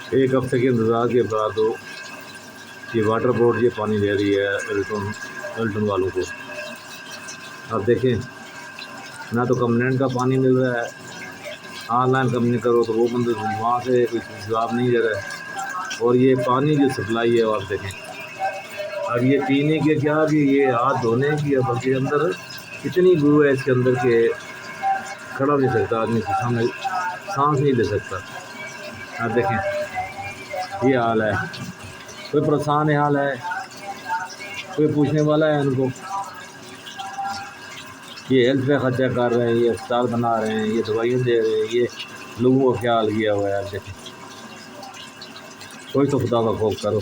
एक हफ्ते के इंतज़ार के बाद ये वाटर बोर्ड ये पानी दे रही है एल्टन वालों को। अब देखें, ना तो कंप्लेंट का पानी मिल रहा है, ऑनलाइन कंप्लेंट करो तो वो बंदे वहाँ से कुछ जवाब नहीं दे रहा है। और ये पानी जो सप्लाई है आप देखें, अब ये पीने के क्या कि ये हाथ धोने की है, बल्कि अंदर इतनी बू है इसके अंदर के खड़ा नहीं सकता आदमी के सामने, सांस नहीं ले सकता। आप देखें ये हाल है। कोई परेशान हाल है, कोई पूछने वाला है उनको? ये हेल्थ पे खर्चा कर रहे हैं, ये अस्पताल बना रहे हैं, ये दवाइयाँ दे रहे हैं, ये लोगों का ख्याल किया हुआ है। आप देखें, कोई तो खुदा का खौफ करो।